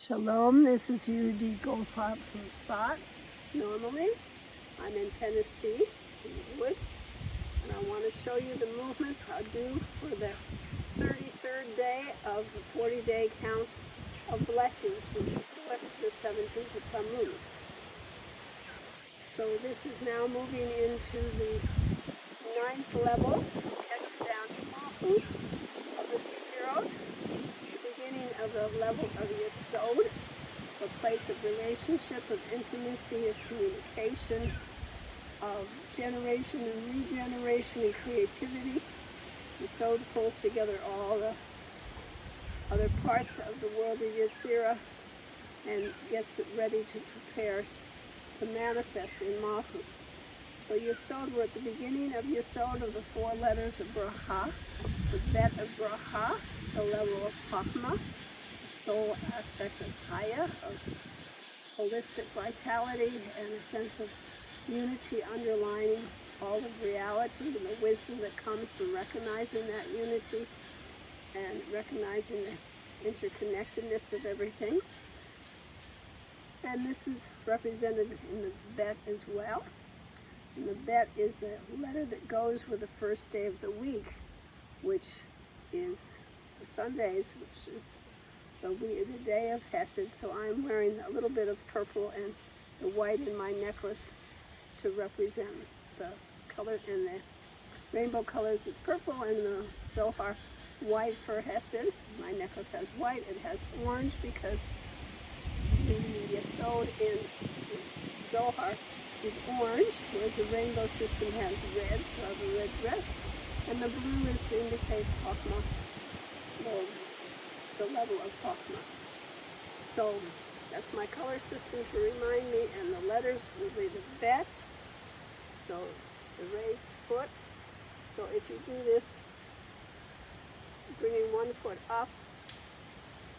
Shalom, this is Yehudit from Spot. Normally, I'm in Tennessee, in the woods, and I want to show you the movements I do for the 33rd day of the 40-day count of blessings, which was the 17th of Tammuz. So this is now moving into the 9th level, Keter down to Malchut of the sefirot, beginning of the level of Yesod, a place of relationship, of intimacy, of communication, of generation and regeneration and creativity. Yesod pulls together all the other parts of the world of Yetzirah and gets it ready to prepare to manifest in Malchut. So Yesod, we're at the beginning of Yesod of the 4 letters of Bracha, the bet of Bracha, the level of Chachma, the soul aspect of Haya, of holistic vitality and a sense of unity underlining all of reality and the wisdom that comes from recognizing that unity and recognizing the interconnectedness of everything. And this is represented in the bet as well. And the bet is the letter that goes with the first day of the week, which is the Sundays, which is the day of Hesed. So I'm wearing a little bit of purple and the white in my necklace to represent the color and the rainbow colors. It's purple and the Zohar white for Hesed. My necklace has white. It has orange because the Yesod in Zohar is orange, whereas the rainbow system has red, so I have a red dress. And the blue is to indicate Chachma, the level of Chachma. So that's my color system to remind me, and the letters will be the bet, so the raised foot. So if you do this, bringing one foot up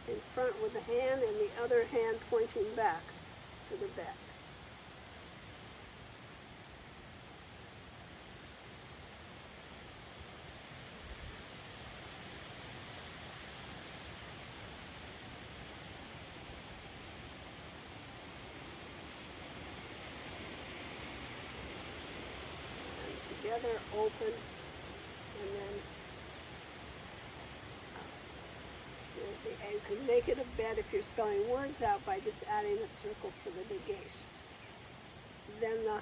in front with the hand and the other hand pointing back for the bet. Together, open, and then you can make it a bet if you're spelling words out by just adding a circle for the negation. Then the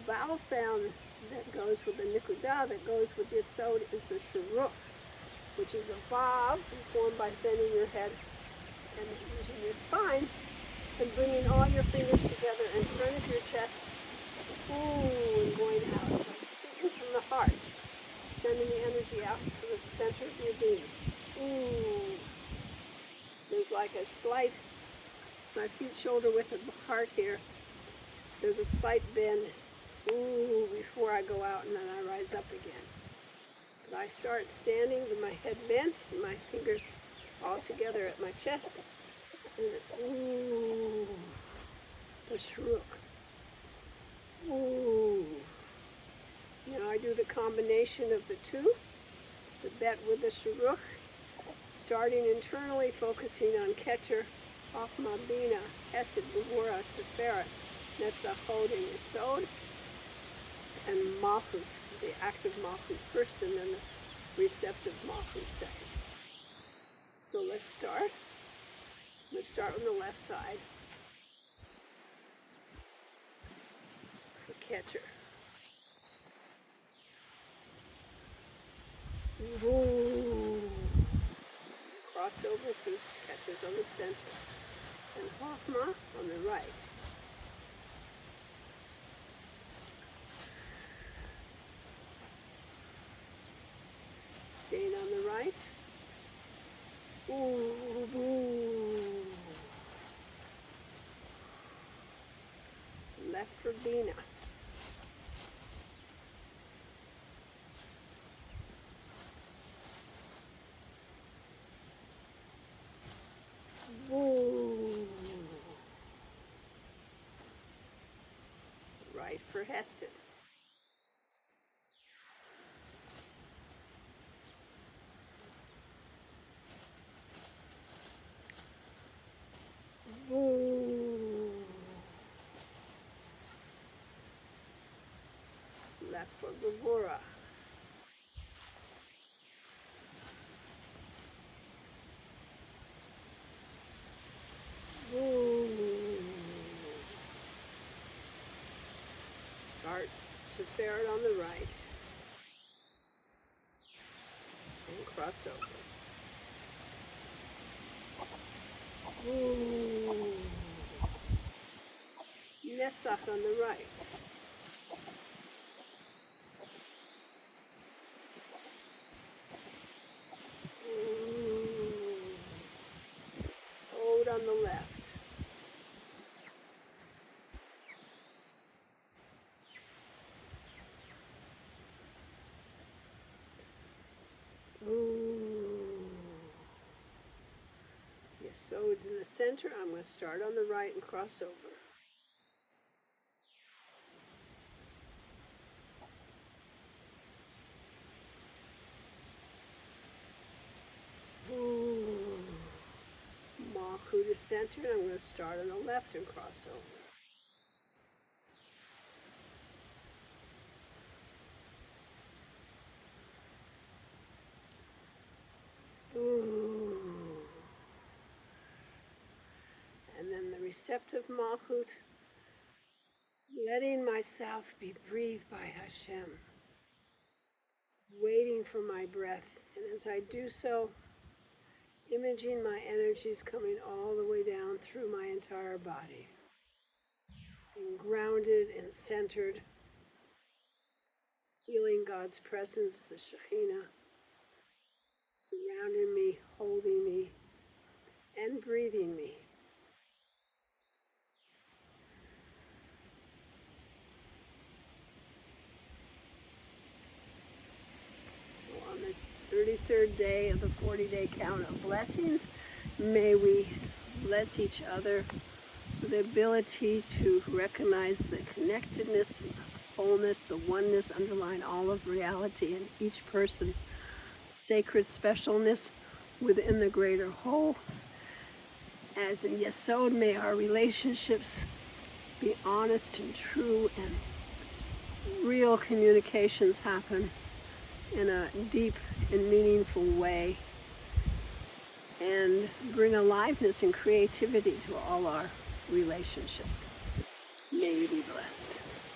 vowel sound that goes with the nikudah, that goes with Yesod, is the Shuruk, which is a vav formed by bending your head and using your spine and bringing all your fingers together in front of your chest. Ooh, and going out, like speaking from the heart, sending the energy out to the center of your being. Ooh, there's like a slight, my feet shoulder width of the heart here, there's a slight bend, ooh, before I go out and then I rise up again. But I start standing with my head bent and my fingers all together at my chest, and ooh, the Shuruk. Ooh. Now I do the combination of the two, the bet with the Shuruk, starting internally, focusing on Keter, Chachma, Bina, Hesed, Gevurah, Tiferet, Netzach, Hod, and Yesod, and Malchut, the active Malchut first, and then the receptive Malchut second. So let's start. Let's start on the left side. Keter. Ooh. Cross over piece, Keter's on the center. And Chachma on the right. Staying on the right. Ooh, ooh. Left for Bina. Ooh. Right for Hesed. breath for Gevurah. Start sefirot on the right and cross over. Netzach on the right. Hold on the left. Yesod's in the center. I'm going to start on the right and cross over. Malchut is center, and I'm going to start on the left and cross over. And then the receptive Malchut, letting myself be breathed by Hashem, waiting for my breath. And as I do so, imaging my energies coming all the way down through my entire body, being grounded and centered, feeling God's presence, the Shekhinah, surrounding me, holding me, and breathing me. So on this 33rd day of the 40-day count of blessings, may we bless each other with the ability to recognize the connectedness, the wholeness, the oneness underlying all of reality in each person, sacred specialness within the greater whole. As in Yesod, may our relationships be honest and true, and real communications happen in a deep and meaningful way, and bring aliveness and creativity to all our relationships. May you be blessed.